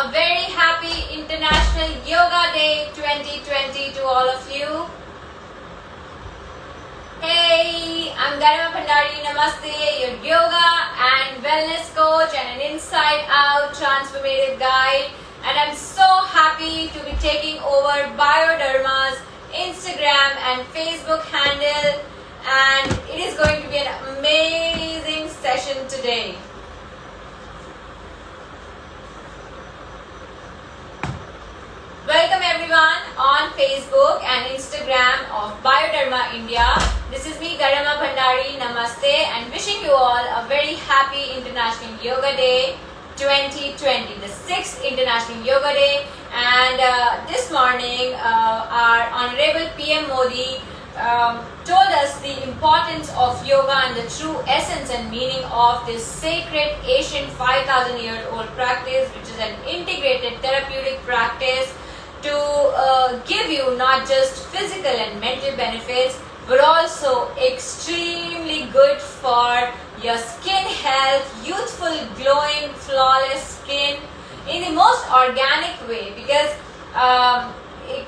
a very happy International Yoga Day 2020 to all of you. Hey, I'm Garima Bhandari. Namaste, your yoga and wellness coach and an inside out transformative guide. And I'm so happy to be taking over Bioderma's Instagram and Facebook handle. And it is going to be an amazing session today. Welcome everyone on Facebook and Instagram of Bioderma India. This is me Garima Bhandari. Namaste and wishing you all a very happy International Yoga Day 2020, the 6th International Yoga Day. And this morning our Honorable PM Modi told us the importance of yoga and the true essence and meaning of this sacred ancient 5,000-year-old practice, which is an integrated therapeutic practice to give you not just physical and mental benefits, but also extremely good for your skin health, youthful, glowing, flawless skin in the most organic way, because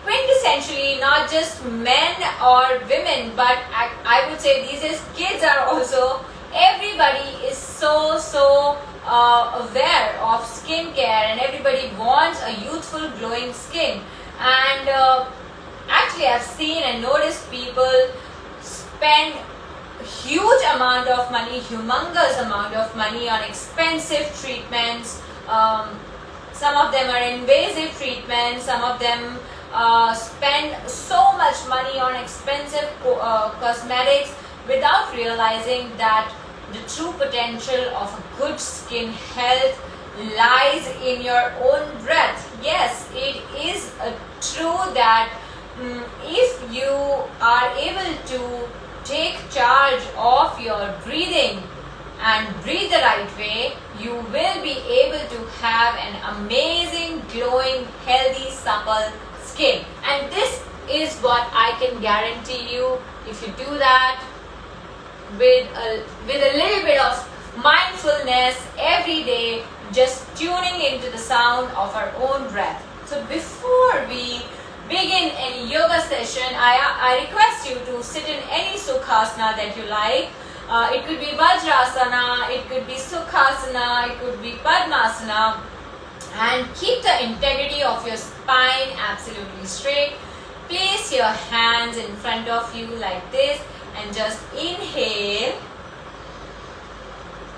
quintessentially not just men or women, but I would say these days kids are also, everybody is so aware of skincare and everybody wants a youthful glowing skin. And actually I've seen and noticed people spend huge amount of money, humongous amount of money on expensive treatments. Some of them are invasive treatments, some of them spend so much money on expensive cosmetics without realizing that the true potential of a good skin health lies in your own breath. Yes, it is true that if you are able to take charge of your breathing and breathe the right way, you will be able to have an amazing, glowing, healthy, supple skin. And this is what I can guarantee you. If you do that with a little bit of mindfulness every day, just tuning into the sound of our own breath. So before we begin any yoga session, I request you to sit in any sukhasana that you like. It could be Vajrasana, it could be Sukhasana, it could be Padmasana, and keep the integrity of your spine absolutely straight. Place your hands in front of you like this and just inhale.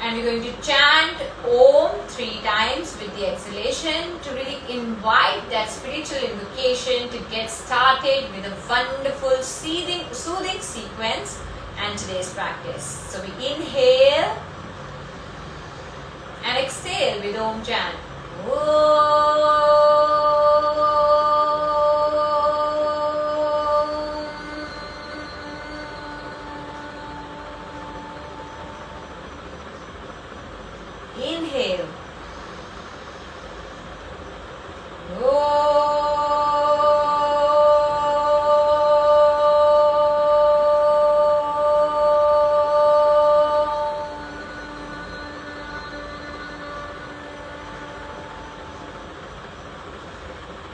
And we're going to chant Om 3 times with the exhalation to really invite that spiritual invocation to get started with a wonderful soothing sequence and today's practice. So we inhale and exhale with Om chant. Inhale.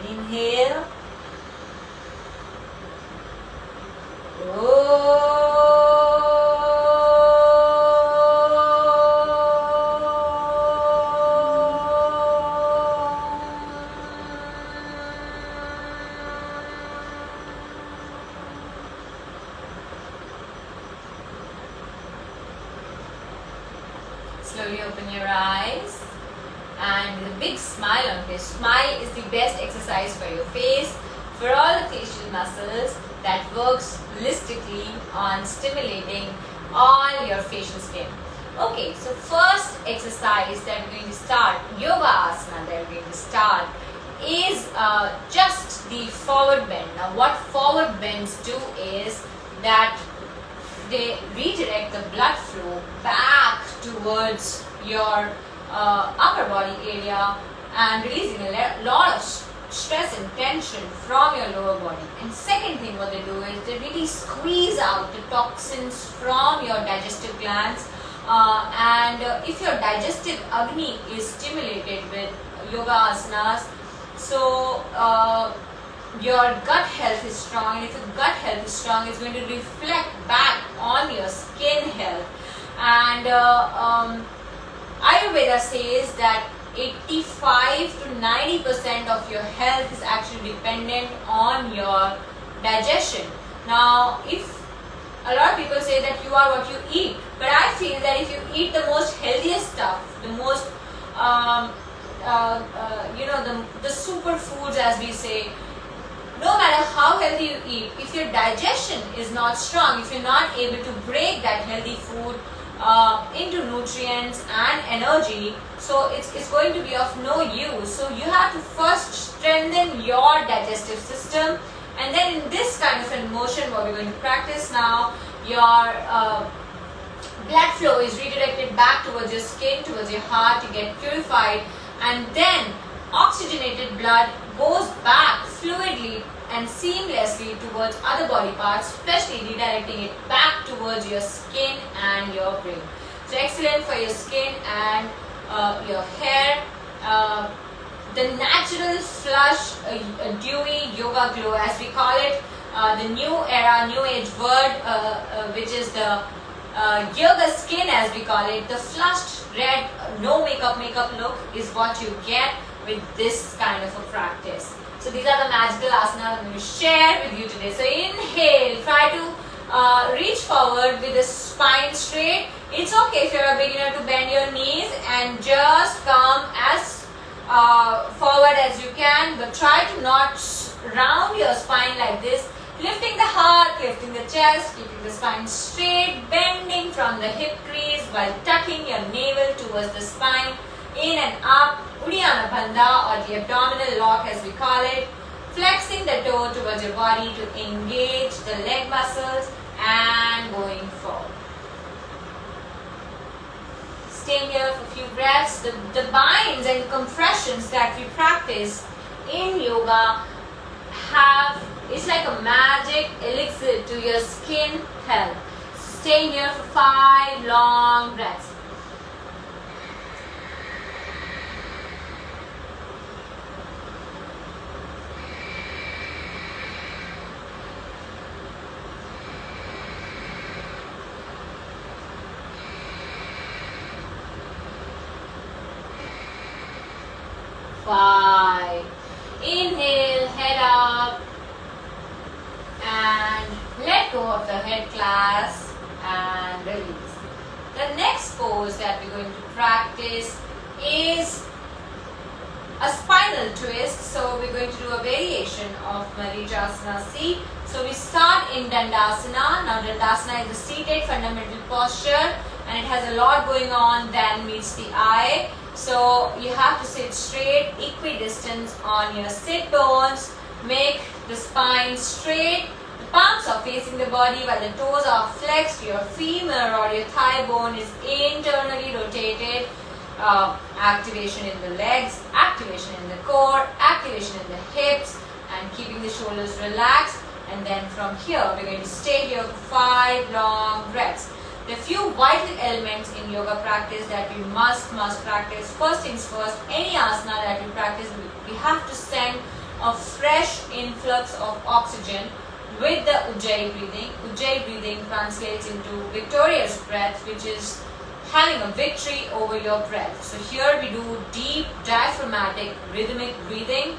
Inhale. Slowly open your eyes and with a big smile on face. Smile is the best exercise for your face, for all the facial muscles that works holistically on stimulating all your facial skin. Okay, so first exercise that we're going to start, yoga asana that we're going to start, is just the forward bend. Now what forward bends do is that they redirect the blood flow back towards your upper body area and releasing a lot of stress and tension from your lower body. And second thing what they do is they really squeeze out the toxins from your digestive glands, And if your digestive Agni is stimulated with yoga asanas, so your gut health is strong, and if your gut health is strong, it's going to reflect back on your skin health. And Ayurveda says that 85 to 90% of your health is actually dependent on your digestion. Now, if a lot of people say that you are what you eat, but I feel that if you eat the most healthiest stuff, the most the superfoods, as we say, no matter how healthy you eat, if your digestion is not strong, if you're not able to break that healthy food into nutrients and energy, so it's going to be of no use. So you have to first strengthen your digestive system, and then in this kind of a motion, what we're going to practice now, your blood flow is redirected back towards your skin, towards your heart to get purified, and then oxygenated blood goes back fluidly and seamlessly towards other body parts, especially redirecting it back towards your skin and your brain. So excellent for your skin and your hair. The natural flush, dewy yoga glow, as we call it, the new era, new age word, which is the yoga skin, as we call it, the flushed red, no makeup look is what you get with this kind of a practice. So these are the magical asanas I'm going to share with you today. So inhale, try to reach forward with the spine straight. It's okay if you're a beginner to bend your knees and just come as forward as you can, but try to not round your spine like this. Lifting the heart, lifting the chest, keeping the spine straight, bending from the hip crease while tucking your navel towards the spine, in and up, Uddiyana Bandha, or the abdominal lock as we call it, flexing the toe towards your body to engage the leg muscles and going forward. Staying here for a few breaths. The binds and compressions that we practice in yoga it's like a magic elixir to your skin health. Staying here for 5 long breaths. Five. Inhale, head up, and let go of the head clasp and release. The next pose that we're going to practice is a spinal twist. So we're going to do a variation of Marijasana. See, so we start in Dandasana. Now Dandasana is a seated fundamental posture, and it has a lot going on than meets the eye. So you have to sit straight, equidistant on your sit bones. Make the spine straight. The palms are facing the body while the toes are flexed. Your femur or your thigh bone is internally rotated. Activation in the legs, activation in the core, activation in the hips, and keeping the shoulders relaxed. And then from here, we're going to stay here for 5 long breaths. There are few vital elements in yoga practice that we must practice. First things first, any asana that we practice, we have to send a fresh influx of oxygen with the Ujjayi breathing. Ujjayi breathing translates into victorious breath, which is having a victory over your breath. So here we do deep diaphragmatic rhythmic breathing.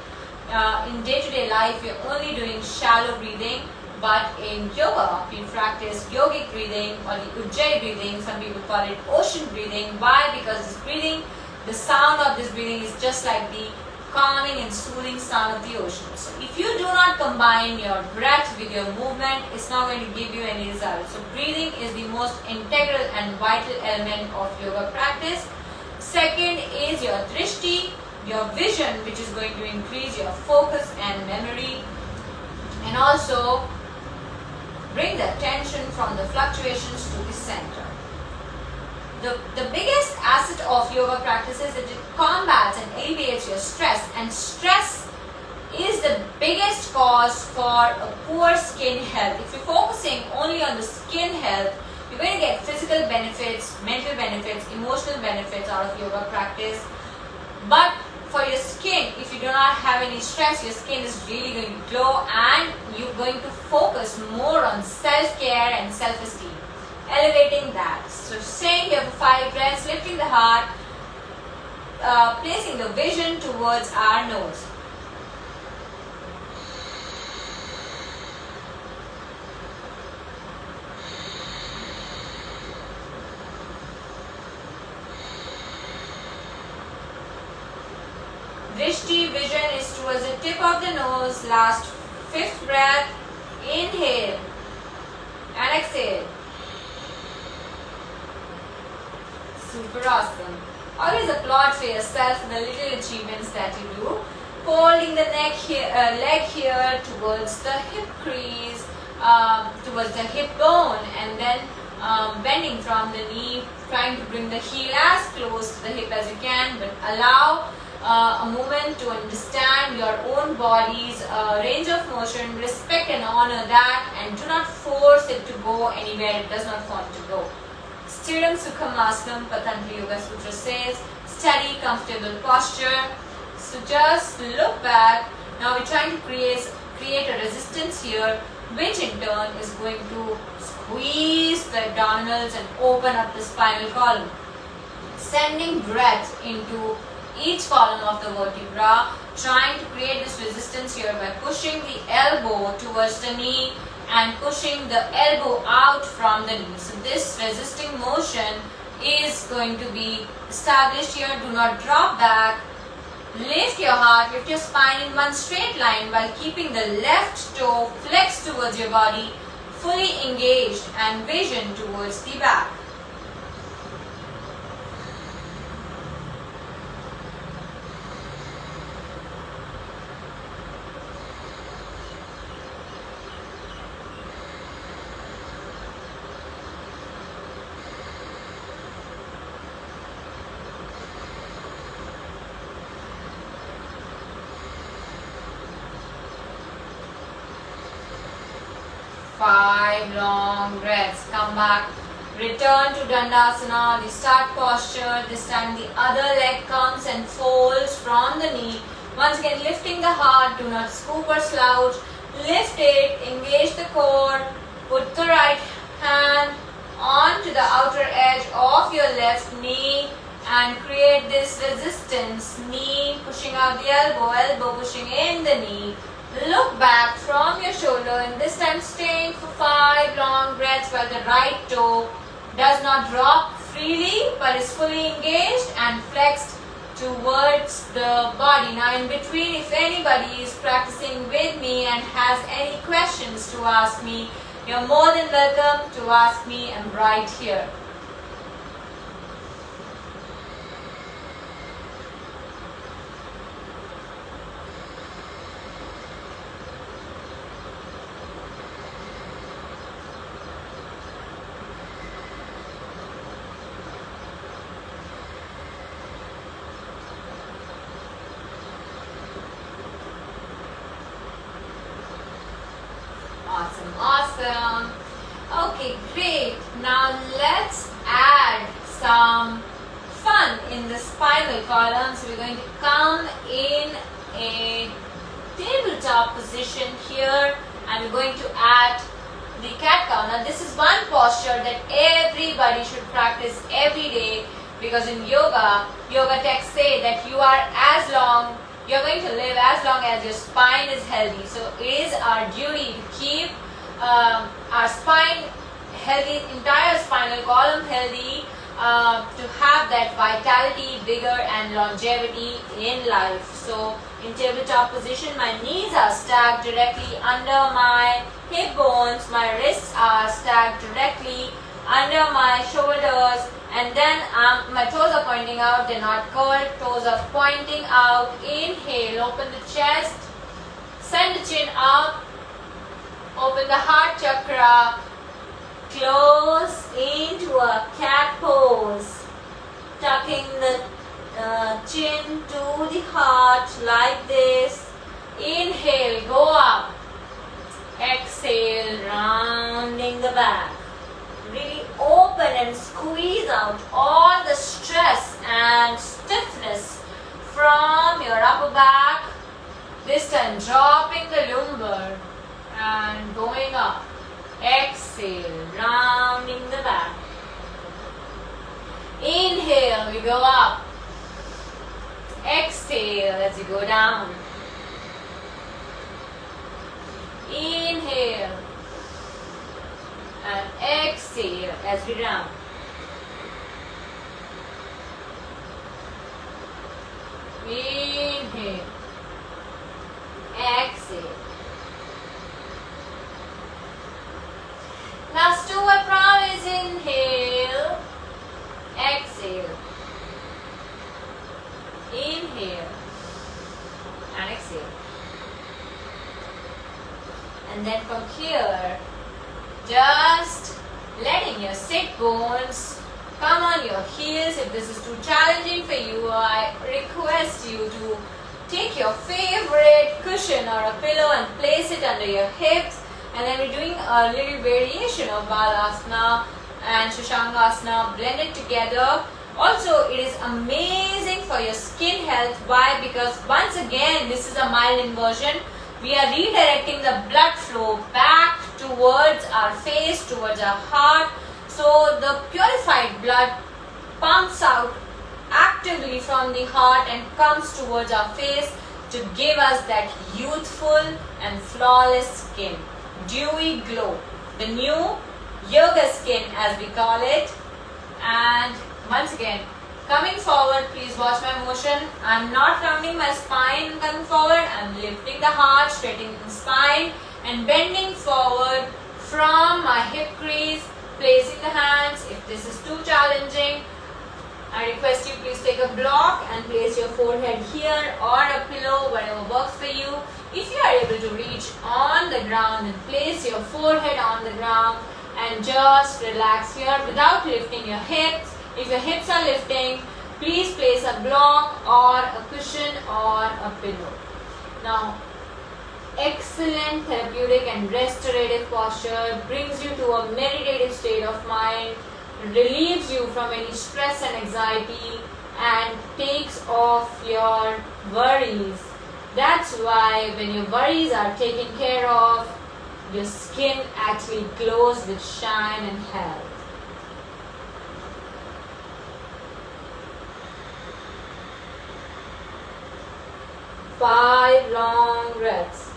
In day-to-day life, we're only doing shallow breathing. But in yoga, we practice yogic breathing or the Ujjayi breathing. Some people call it ocean breathing. Why? Because this breathing, the sound of this breathing is just like the calming and soothing sound of the ocean. So if you do not combine your breath with your movement, it's not going to give you any results. So breathing is the most integral and vital element of yoga practice. Second is your drishti, your vision, which is going to increase your focus and memory, and also bring the attention from the fluctuations to the center. The biggest asset of yoga practice is that it combats and alleviates your stress, and stress is the biggest cause for a poor skin health. If you're focusing only on the skin health, You're going to get physical benefits, mental benefits, emotional benefits out of yoga practice. But for your skin, if you do not have any stress, your skin is really going to glow, and you're going to focus more on self-care and self-esteem, elevating that. So staying here for 5 breaths, lifting the heart, placing the vision towards our nose. Drishti vision is towards the tip of the nose. Last 5th breath. Inhale and exhale. Super awesome. Always applaud for yourself for the little achievements that you do. Folding the leg here towards the hip crease, towards the hip bone, and then bending from the knee, trying to bring the heel as close to the hip as you can, but allow a moment to understand your own body's range of motion, respect and honor that, and do not force it to go anywhere it does not want to go. Sthiram Sukham Asanam, Patanjali Yoga Sutra says, steady, comfortable posture. So just look back. Now we're trying to create a resistance here, which in turn is going to squeeze the abdominals and open up the spinal column. Sending breath into each column of the vertebra, trying to create this resistance here by pushing the elbow towards the knee and pushing the elbow out from the knee. So this resisting motion is going to be established here. Do not drop back. Lift your heart, lift your spine in one straight line while keeping the left toe flexed towards your body, fully engaged, and vision towards the back. Five long breaths. Come back. Return to Dandasana, the start posture. This time the other leg comes and folds from the knee. Once again, lifting the heart. Do not scoop or slouch. Lift it. Engage the core. Put the right hand onto the outer edge of your left knee and create this resistance. Knee pushing out the elbow, elbow pushing in the knee. Look back from your shoulder, and this time staying for 5 long breaths while the right toe does not drop freely but is fully engaged and flexed towards the body. Now in between, if anybody is practicing with me and has any questions to ask me, you're more than welcome to ask me. I'm right here. Awesome, awesome. Okay, great. Now let's add some fun in the spinal column. So we're going to come in a tabletop position here, and we're going to add the cat cow. Now this is one posture that everybody should practice every day, because in yoga texts say that you're going to live as long as your spine is healthy. So it is our duty to keep our spine healthy, entire spinal column healthy, to have that vitality, vigor and longevity in life. So in tabletop position, my knees are stacked directly under my hip bones, my wrists are stacked directly under my shoulders, and then my toes are pointing out, they're not curled, toes are pointing out. Inhale, open the chest, send the chin up, open the heart chakra, close into a cat pose, tucking the chin to the heart like this. Inhale, go up. Exhale, rounding the back. Really open and squeeze out all the stress and stiffness from your upper back. This time dropping the lumbar and going up. Exhale, rounding the back. Inhale, we go up. Exhale as you go down. Inhale and exhale as we round. Inhale, exhale. Last two, I promise. Inhale, exhale. Inhale and exhale. And then from here, just letting your sit bones come on your heels. If this is too challenging for you, I request you to take your favorite cushion or a pillow and place it under your hips. And then we're doing a little variation of Balasana and Shashangasana blended together. Also, it is amazing for your skin health. Why? Because once again, this is a mild inversion. We are redirecting the blood flow back towards our face, towards our heart. So the purified blood pumps out actively from the heart and comes towards our face to give us that youthful and flawless skin. Dewy glow. The new yoga skin, as we call it. And once again, coming forward, please watch my motion. I'm not rounding my spine coming forward. I'm lifting the heart, straightening the spine and bending forward from my hip crease, placing the hands. If this is too challenging, I request you please take a block and place your forehead here or a pillow, whatever works for you. If you are able to reach on the ground, then place your forehead on the ground and just relax here without lifting your hips. If your hips are lifting, please place a block or a cushion or a pillow. Now, excellent therapeutic and restorative posture brings you to a meditative state of mind, relieves you from any stress and anxiety, and takes off your worries. That's why when your worries are taken care of, your skin actually glows with shine and health. Five long breaths.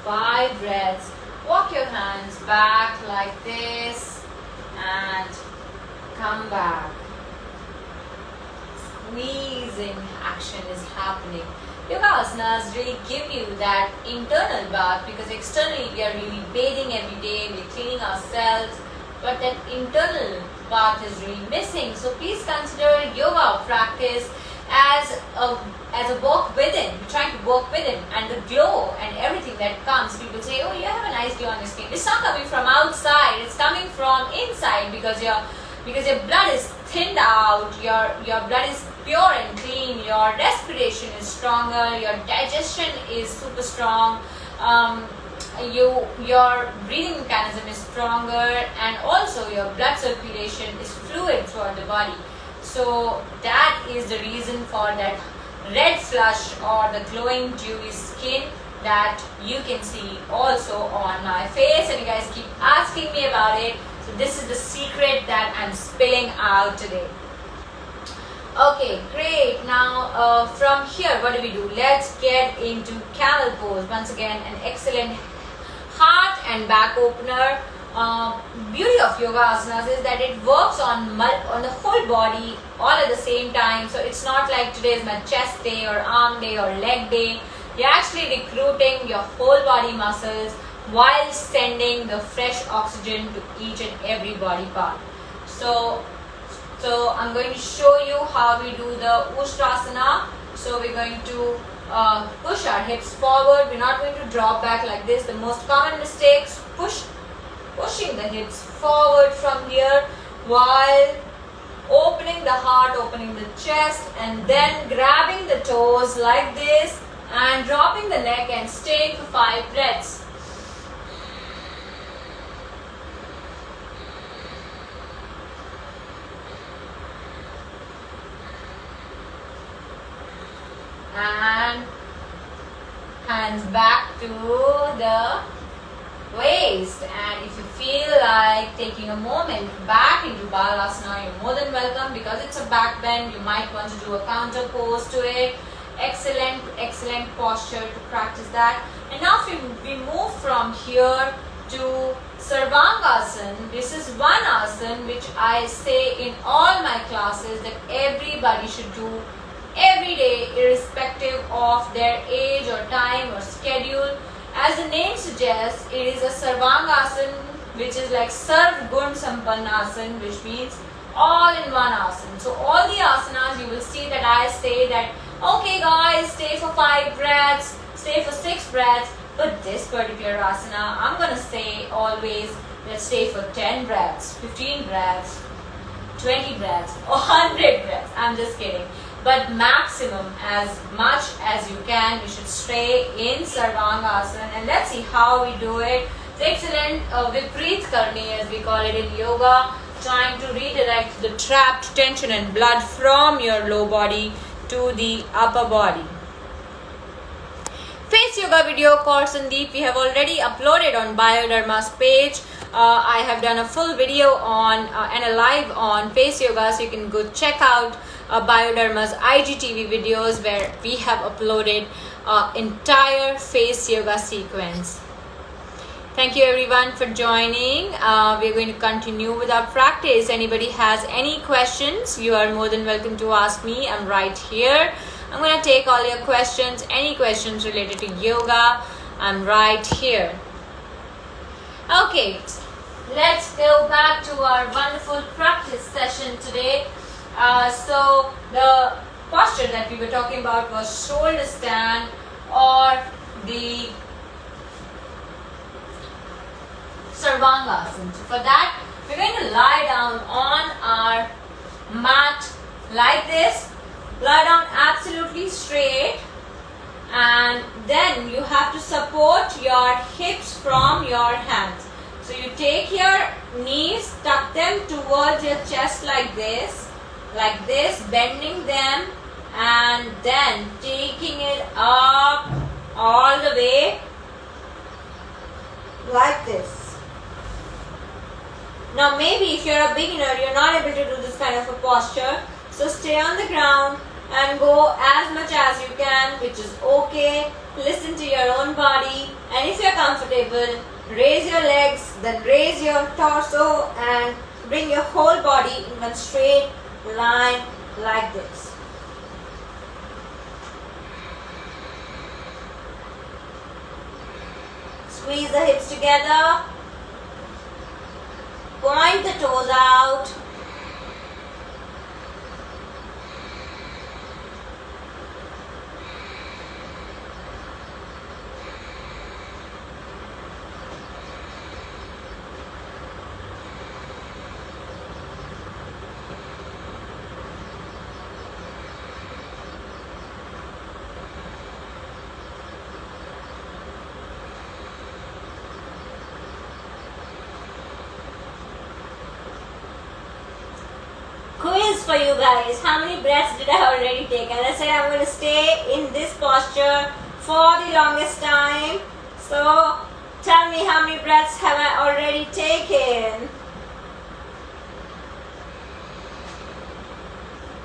Five breaths. Walk your hands back like this and come back. Squeezing action is happening. Yoga asanas really give you that internal bath because externally we are really bathing every day, we're cleaning ourselves, but that internal bath is really missing. So please consider yoga practice as a work within. You're trying to work within, and the glow and everything that comes. People say, "Oh, you have a nice glow on your skin." It's not coming from outside; it's coming from inside because your blood is thinned out. Your blood is pure and clean. Your respiration is stronger. Your digestion is super strong. Your breathing mechanism is stronger, and also your blood circulation is fluid throughout the body. So that is the reason for that red flush or the glowing dewy skin that you can see also on my face, and you guys keep asking me about it. So this is the secret that I'm spilling out today. Okay, great. Now from here, what do? Let's get into camel pose. Once again, an excellent heart and back opener. Beauty of yoga asanas is that it works on the whole body all at the same time. So it's not like today is my chest day or arm day or leg day. You're actually recruiting your whole body muscles while sending the fresh oxygen to each and every body part. So So I'm going to show you how we do the Ustrasana. So we're going to push our hips forward. We're not going to drop back like this. The most common mistakes, pushing the hips forward from here while opening the heart, opening the chest, and then grabbing the toes like this and dropping the neck and staying for 5 breaths. And hands back to the waist, and if you feel like taking a moment back into Balasana, you're more than welcome. Because it's a back bend, you might want to do a counter pose to it. Excellent posture to practice that. And now if we move from here to Sarvangasana, this is one asana which I say in all my classes that everybody should do every day, irrespective of their age or time or schedule. As the name suggests, it is a Sarvangasana, which is like Sarv Gun Sampannasana, which means all in one asana. So all the asanas, you will see that I say that, okay guys, stay for 5 breaths, stay for 6 breaths, but this particular asana, I'm going to say always, let's stay for 10 breaths, 15 breaths, 20 breaths, or 100 breaths. I'm just kidding. But maximum, as much as you can, you should stay in Sarvangasana. And let's see how we do it. It's excellent Vipreet Karni, as we call it in yoga, trying to redirect the trapped tension and blood from your low body to the upper body. Face yoga video called Sandeep, we have already uploaded on Biodharma's page. I have done a full video on and a live on face yoga, so you can go check out Biodharma's IGTV videos where we have uploaded entire face yoga sequence. Thank you everyone for joining. We're going to continue with our practice. Anybody has any questions, you are more than welcome to ask me. I'm right here. I'm going to take all your questions, any questions related to yoga. I'm right here. Okay, let's go back to our wonderful practice session today. So the posture that we were talking about was shoulder stand or the Sarvangasana. So for that, we're going to lie down on our mat like this. Lie down absolutely straight, and then you have to support your hips from your hands. So you take your knees, tuck them towards your chest like this, bending them, and then taking it up all the way like this. Now maybe if you're a beginner, you're not able to do this kind of a posture, so stay on the ground and go as much as you can, which is okay. Listen to your own body, and if you're comfortable, raise your legs, then raise your torso and bring your whole body in one straight line like this. Squeeze the hips together, point the toes out. Quiz for you guys. How many breaths did I already take? As I said, I'm going to stay in this posture for the longest time. So tell me, how many breaths have I already taken?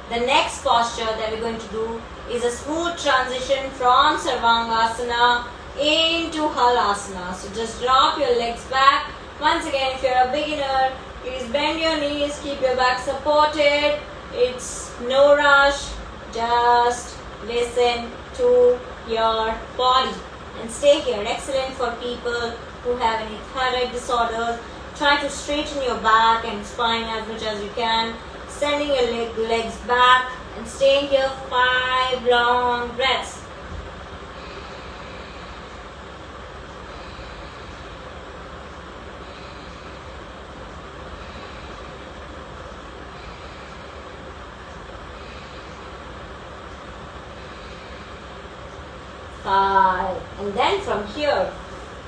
The next posture that we're going to do is a smooth transition from Sarvangasana into Halasana. So just drop your legs back. Once again, if you're a beginner, please bend your knees, keep your back supported. It's no rush, just listen to your body and stay here. Excellent for people who have any thyroid disorders. Try to straighten your back and spine as much as you can. Sending your legs back and staying here 5 long breaths. Five. And then from here,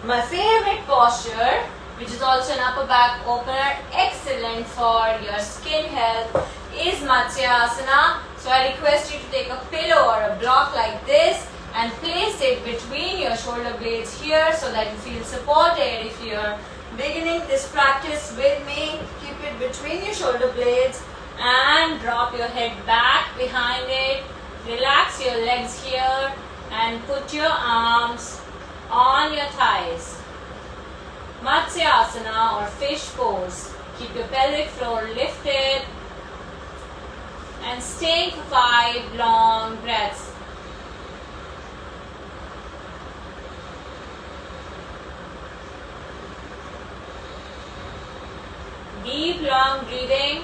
my favorite posture, which is also an upper back opener, excellent for your skin health, is Matsyasana. So I request you to take a pillow or a block like this and place it between your shoulder blades here so that you feel supported. If you're beginning this practice with me, keep it between your shoulder blades and drop your head back behind it. Relax your legs here and put your arms on your thighs. Matsyasana or fish pose. Keep your pelvic floor lifted and stay for 5 long breaths. Deep long breathing.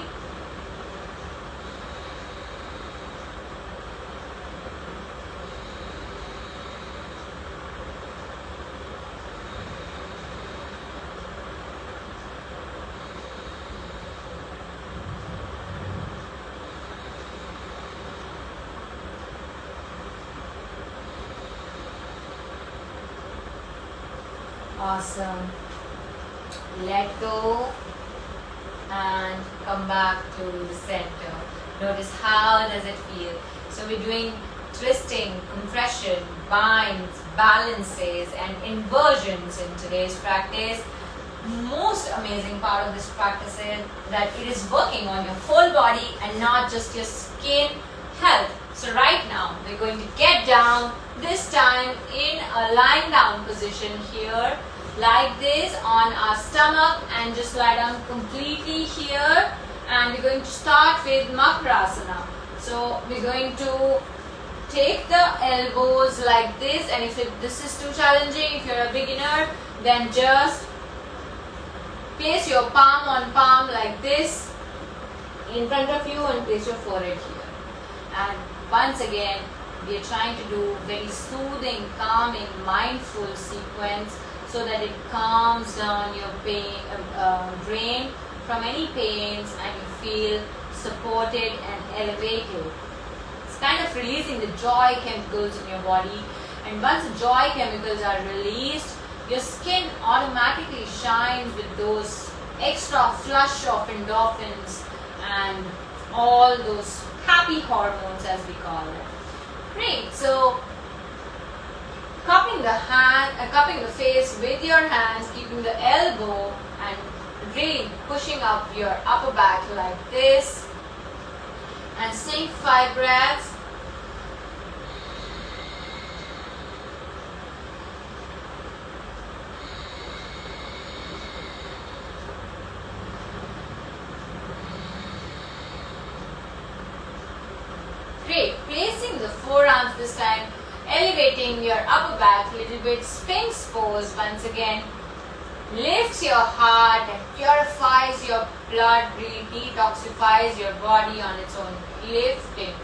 Awesome. Let go and come back to the center. Notice how does it feel. So we're doing twisting, compression, binds, balances and inversions in today's practice. Most amazing part of this practice is that it is working on your whole body and not just your skin health. So right now we're going to get down, this time in a lying down position here, like this on our stomach, and just lie down completely here. And we're going to start with Makrasana. So we're going to take the elbows like this, and if this is too challenging, if you're a beginner, then just place your palm on palm like this in front of you and place your forehead here. And once again, we are trying to do very soothing, calming, mindful sequence so that it calms down your pain, brain from any pains, and you feel supported and elevated. It's kind of releasing the joy chemicals in your body, and once the joy chemicals are released, your skin automatically shines with those extra flush of endorphins and all those happy hormones, as we call it. Great. So cupping the face with your hands, keeping the elbow and really pushing up your upper back like this, and staying 5 breaths. Great. Placing the forearms this time, elevating your upper back a little bit, Sphinx pose once again. Lifts your heart and purifies your blood, really detoxifies your body on its own. Lifting.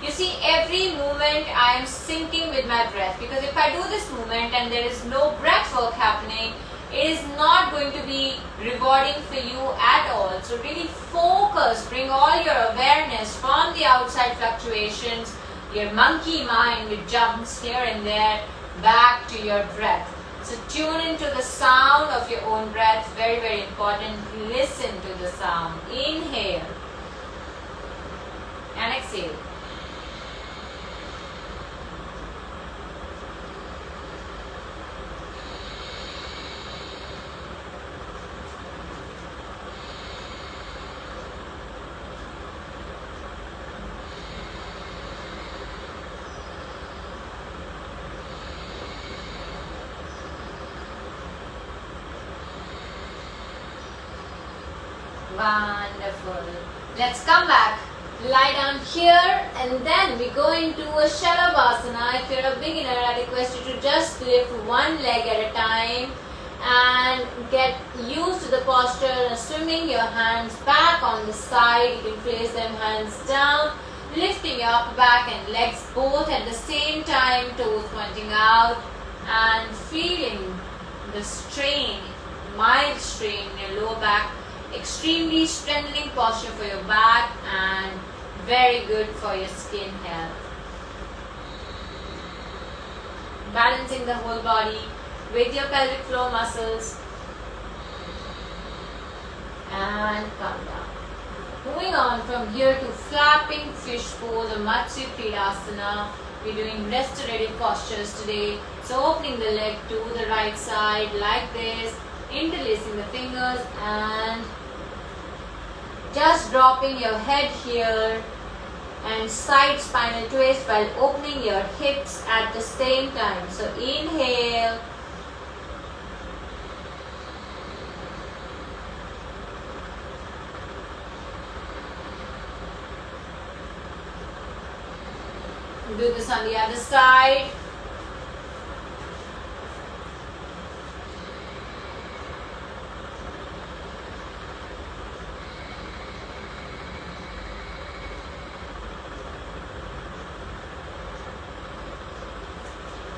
You see, every movement I am syncing with my breath, because if I do this movement and there is no breath work happening, it is not going to be rewarding for you at all. So really focus, bring all your awareness from the outside fluctuations, your monkey mind which jumps here and there, back to your breath. So tune into the sound of your own breath, very, very important. Listen to the sound. Inhale and exhale. Wonderful. Let's come back. Lie down here, and then we go into a Shalabhasana. If you're a beginner, I request you to just lift one leg at a time and get used to the posture, swimming your hands back on the side. You can place them hands down, lifting your upper back and legs both at the same time, toes pointing out, and feeling the strain, mild strain in your lower back. Extremely strengthening posture for your back and very good for your skin health. Balancing the whole body with your pelvic floor muscles and come down. Moving on from here to flapping fish pose or Matsya Kritasana. We're doing restorative postures today. So opening the leg to the right side like this, interlacing the fingers and just dropping your head here and side spinal twist while opening your hips at the same time. So inhale, do this on the other side.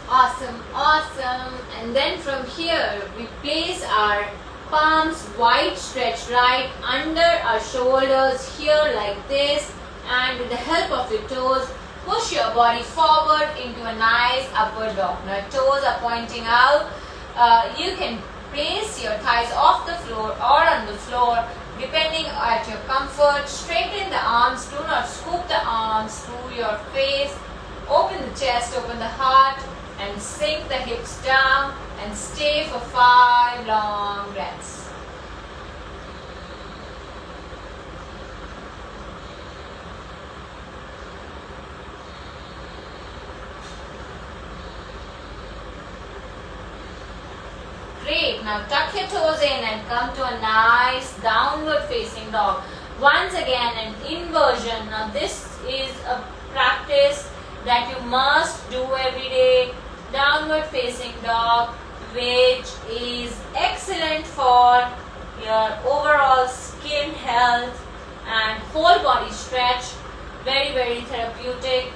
Awesome, awesome. And then from here, we place our palms wide stretched right under our shoulders here like this. And with the help of your toes, push your body forward into a nice upward dog. Now toes are pointing out. You can place your thighs off the floor or on the floor depending at your comfort. Straighten the arms. Do not scoop the arms to your face. Open the chest, open the heart and sink the hips down and stay for 5 long breaths. Great. Now tuck your toes in and come to a nice downward facing dog. Once again an inversion. Now this is a practice that you must do every day. Downward facing dog, which is excellent for your overall skin health and whole body stretch. Very, very therapeutic.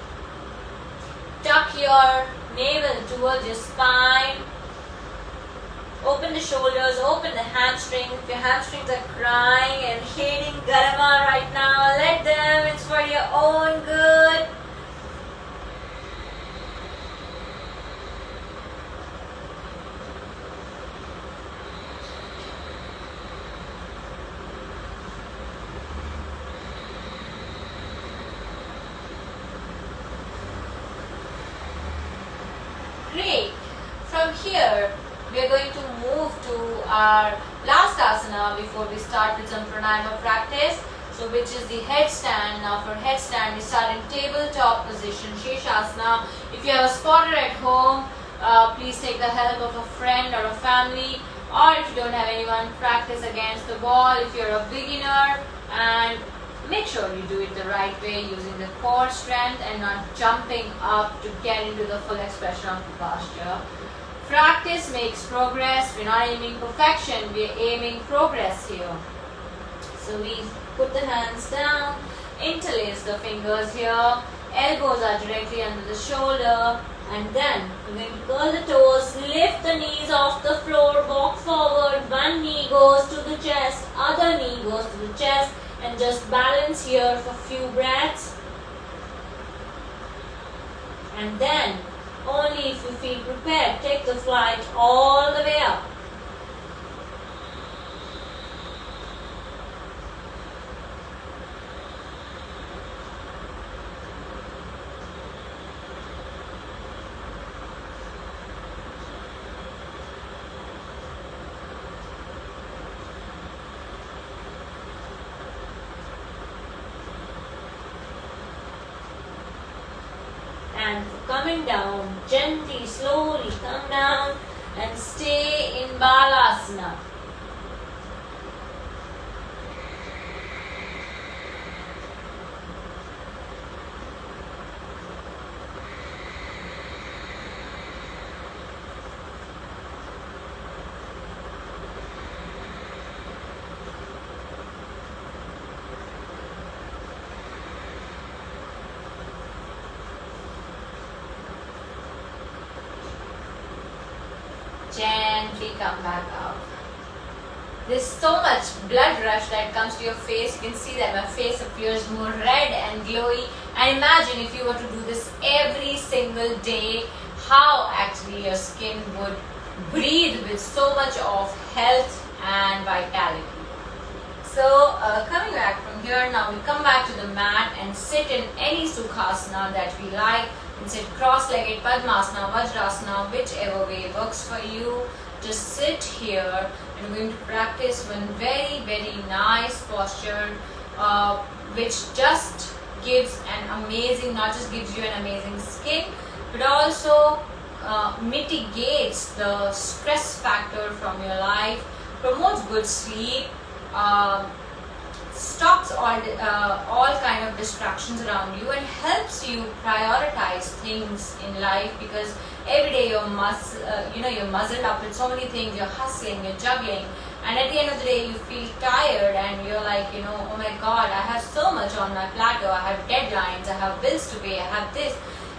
Tuck your navel towards your spine. Open the shoulders, open the hamstrings. If your hamstrings are crying and hating Garama right now, let them. It's for your own good. Great. From here, we are going to move to our last asana before we start with some pranayama practice. So which is the headstand. Now for headstand, we start in tabletop position, Sheshasana. If you have a spotter at home, please take the help of a friend or a family. Or if you don't have anyone, practice against the wall if you're a beginner. And make sure you do it the right way using the core strength and not jumping up to get into the full expression of the posture. Practice makes progress. We're not aiming perfection, we're aiming progress here. So we put the hands down, interlace the fingers here, elbows are directly under the shoulder, and then we're going to curl the toes, lift the knees off the floor, walk forward, one knee goes to the chest, other knee goes to the chest, and just balance here for few breaths. And then, only if you feel prepared, take the flight all the way up. And coming down, gently, slowly come down and stay in Balasana. come back up. There's so much blood rush that comes to your face. You can see that my face appears more red and glowy. And imagine if you were to do this every single day, how actually your skin would breathe with so much of health and vitality. So coming back from here, now we come back to the mat and sit in any Sukhasana that we like. You can sit cross-legged, Padmasana, Vajrasana, whichever way works for you. Just sit here and we're going to practice one very, very nice posture which just gives an amazing, not just gives you an amazing skin, but also mitigates the stress factor from your life, promotes good sleep, stops all kind of distractions around you, and helps you prioritize things in life, because every day you're muzzled up with so many things, you're hustling, you're juggling, and at the end of the day you feel tired and you're like, oh my god, I have so much on my plateau, I have deadlines, I have bills to pay, I have this.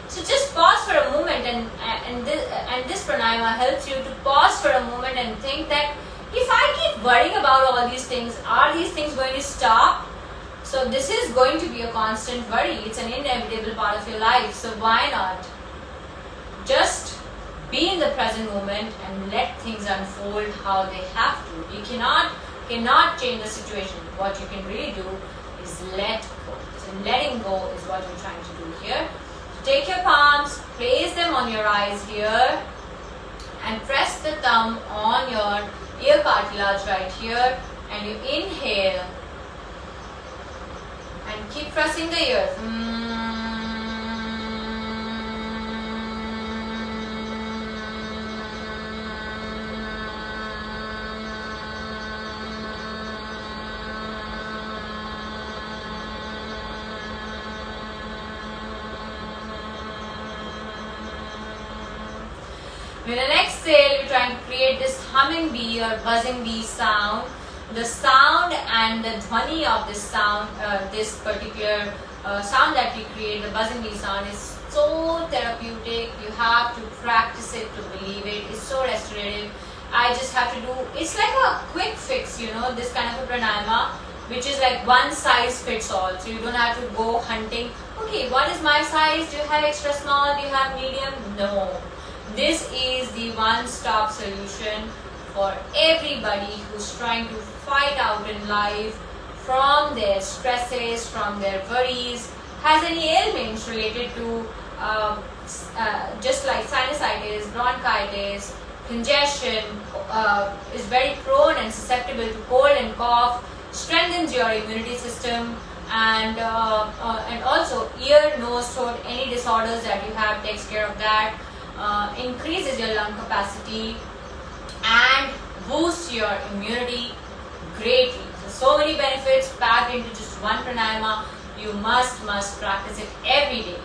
So just pause for a moment, and this pranayama helps you to pause for a moment and think that if I keep worrying about all these things, are these things going to stop? So this is going to be a constant worry. It's an inevitable part of your life. So why not just be in the present moment and let things unfold how they have to. You cannot change the situation. What you can really do is let go. So letting go is what I'm trying to do here. Take your palms, place them on your eyes here, and press the thumb on your ear cartilage right here, and you inhale and keep pressing the ears. With an exhale, we're trying to create this humming bee or buzzing bee sound. The sound and the dhwani of this sound, this particular sound that we create, the buzzing bee sound, is so therapeutic. You have to practice it to believe it. It's so restorative. I just have to do, it's like a quick fix, this kind of a pranayama, which is like one size fits all. So you don't have to go hunting. Okay, what is my size? Do you have extra small? Do you have medium? No. This is the one-stop solution for everybody who's trying to fight out in life from their stresses, from their worries, has any ailments related to just like sinusitis, bronchitis, congestion, is very prone and susceptible to cold and cough, strengthens your immunity system, and also ear, nose, throat, any disorders that you have, takes care of that. Increases your lung capacity and boosts your immunity greatly. So many benefits packed into just one pranayama. You must practice it every day.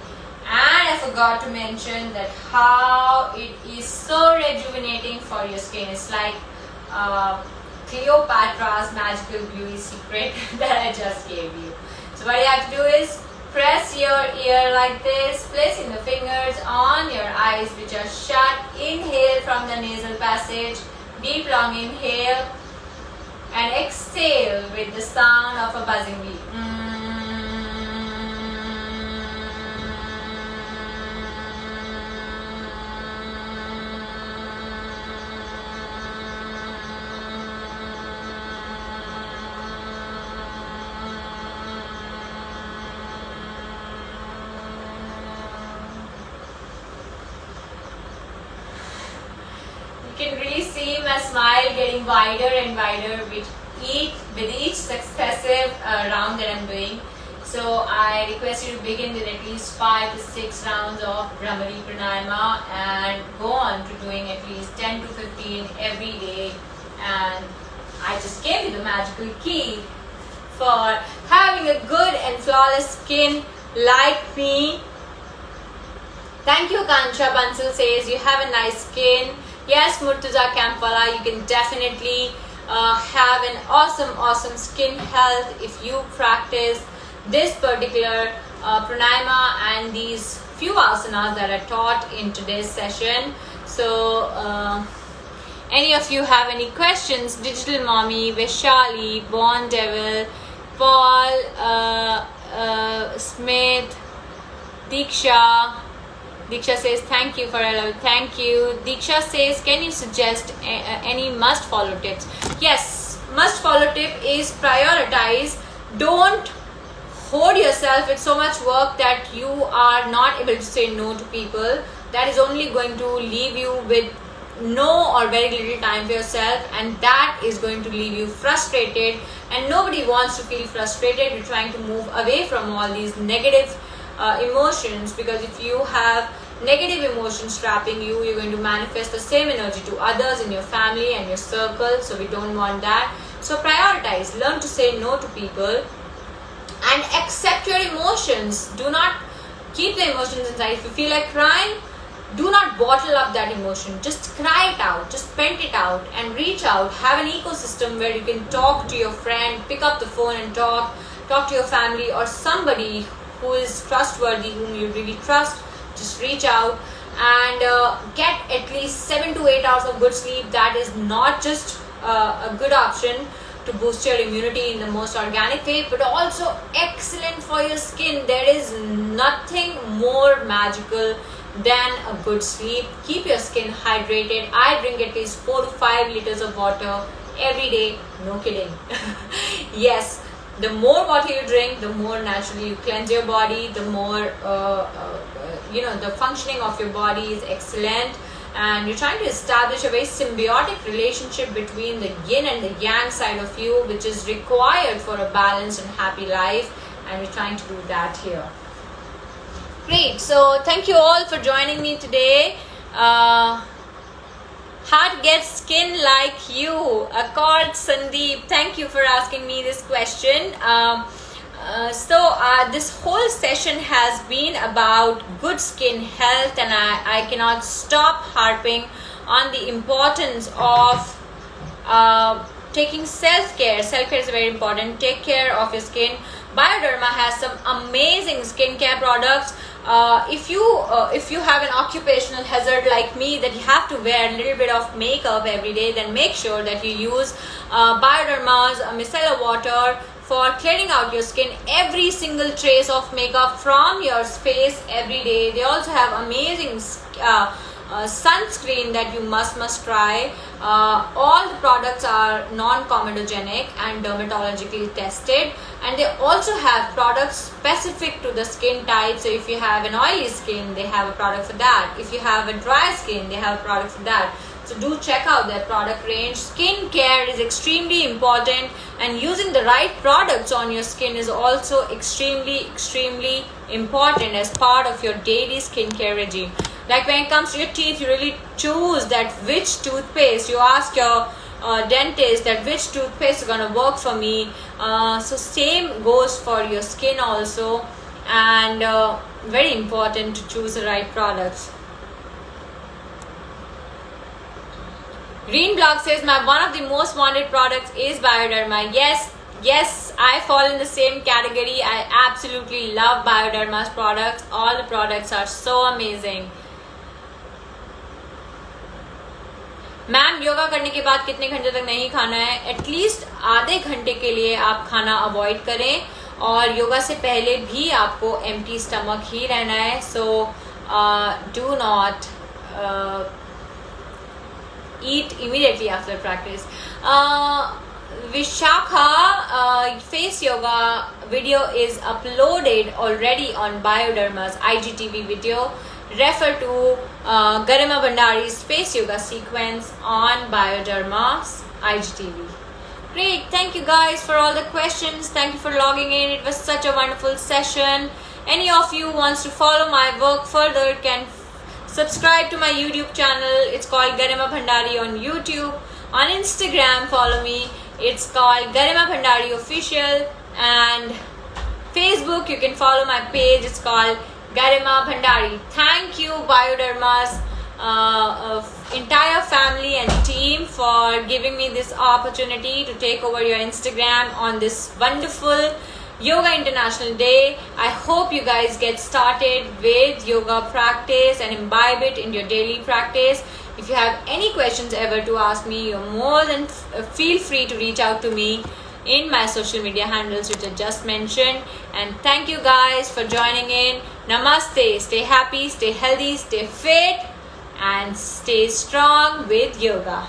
And I forgot to mention that how it is so rejuvenating for your skin. It's like Cleopatra's magical beauty secret that I just gave you. So what you have to do is press your ear like this, placing the fingers on your eyes which are shut. Inhale from the nasal passage, deep long inhale, and exhale with the sound of a buzzing bee. You can really see my smile getting wider and wider with each successive round that I'm doing. So I request you to begin with at least 5 to 6 rounds of Bhramari Pranayama and go on to doing at least 10 to 15 every day. And I just gave you the magical key for having a good and flawless skin like me. Thank you, Kansha Bansal says you have a nice skin. Yes, Murtuza Kampala, you can definitely have an awesome skin health if you practice this particular pranayama and these few asanas that are taught in today's session. So any of you have any questions, Digital Mommy, Vishali, Born Devil, Paul, Smith, Diksha. Diksha says thank you for hello. Thank you. Diksha says, can you suggest any must follow tips? Yes, must follow tip is prioritize. Don't hoard yourself with so much work that you are not able to say no to people. That is only going to leave you with no or very little time for yourself, and that is going to leave you frustrated, and nobody wants to feel frustrated. You're trying to move away from all these negative emotions, because if you have negative emotions trapping you, you're going to manifest the same energy to others in your family and your circle. So we don't want that. So prioritize, learn to say no to people, and accept your emotions. Do not keep the emotions inside. If you feel like crying, do not bottle up that emotion. Just cry it out, just vent it out, and reach out. Have an ecosystem where you can talk to your friend, pick up the phone and talk to your family or somebody who is trustworthy, whom you really trust. Just reach out and get at least 7 to 8 hours of good sleep. That is not just a good option to boost your immunity in the most organic way, but also excellent for your skin. There is nothing more magical than a good sleep. Keep your skin hydrated. I drink at least 4 to 5 liters of water every day. No kidding. Yes, the more water you drink, the more naturally you cleanse your body, the more the functioning of your body is excellent, and you're trying to establish a very symbiotic relationship between the yin and the yang side of you, which is required for a balanced and happy life, and we're trying to do that here. Great. So thank you all for joining me today. How to get skin like you? Accord Sandeep, thank you for asking me this question. This whole session has been about good skin health, and I cannot stop harping on the importance of taking self-care. Self-care is very important. Take care of your skin. Bioderma has some amazing skincare products. If you have an occupational hazard like me, that you have to wear a little bit of makeup every day, then make sure that you use Bioderma's micellar water for clearing out your skin, every single trace of makeup from your face every day. They also have amazing sunscreen that you must try. All the products are non-comedogenic and dermatologically tested, and they also have products specific to the skin type. So if you have an oily skin, they have a product for that. If you have a dry skin, they have a product for that. So do check out their product range. Skin care is extremely important, and using the right products on your skin is also extremely important as part of your daily skincare regime. Like when it comes to your teeth, you really choose that which toothpaste. You ask your dentist that which toothpaste is gonna work for me. So same goes for your skin also, and very important to choose the right products. Green Block says, one of the most wanted products is Bioderma. Yes, I fall in the same category. I absolutely love Bioderma's products. All the products are so amazing. Ma'am, yoga करने के बाद कितने घंटे तक नहीं खाना है? At least आधे घंटे के लिए आप खाना अवॉइड करें, और योगा से पहले भी आपको एम्प्टी स्टमक ही रहना है. So do not eat immediately after practice. Vishakha, face yoga video is uploaded already on Bioderma's IGTV video. Refer to Garima Bhandari's face yoga sequence on Bioderma's IGTV. Great, thank you guys for all the questions. Thank you for logging in. It was such a wonderful session. Any of you wants to follow my work further can subscribe to my YouTube channel. It's called Garima Bhandari on YouTube. On Instagram, follow me. It's called Garima Bhandari Official. And Facebook, you can follow my page. It's called Garima Bhandari. Thank you, Bioderma's entire family and team, for giving me this opportunity to take over your Instagram on this wonderful Yoga International Day. I hope you guys get started with yoga practice and imbibe it in your daily practice. If you have any questions ever to ask me, you're more than feel free to reach out to me in my social media handles which I just mentioned. And thank you guys for joining in. Namaste. Stay happy, stay healthy, stay fit, and stay strong with yoga.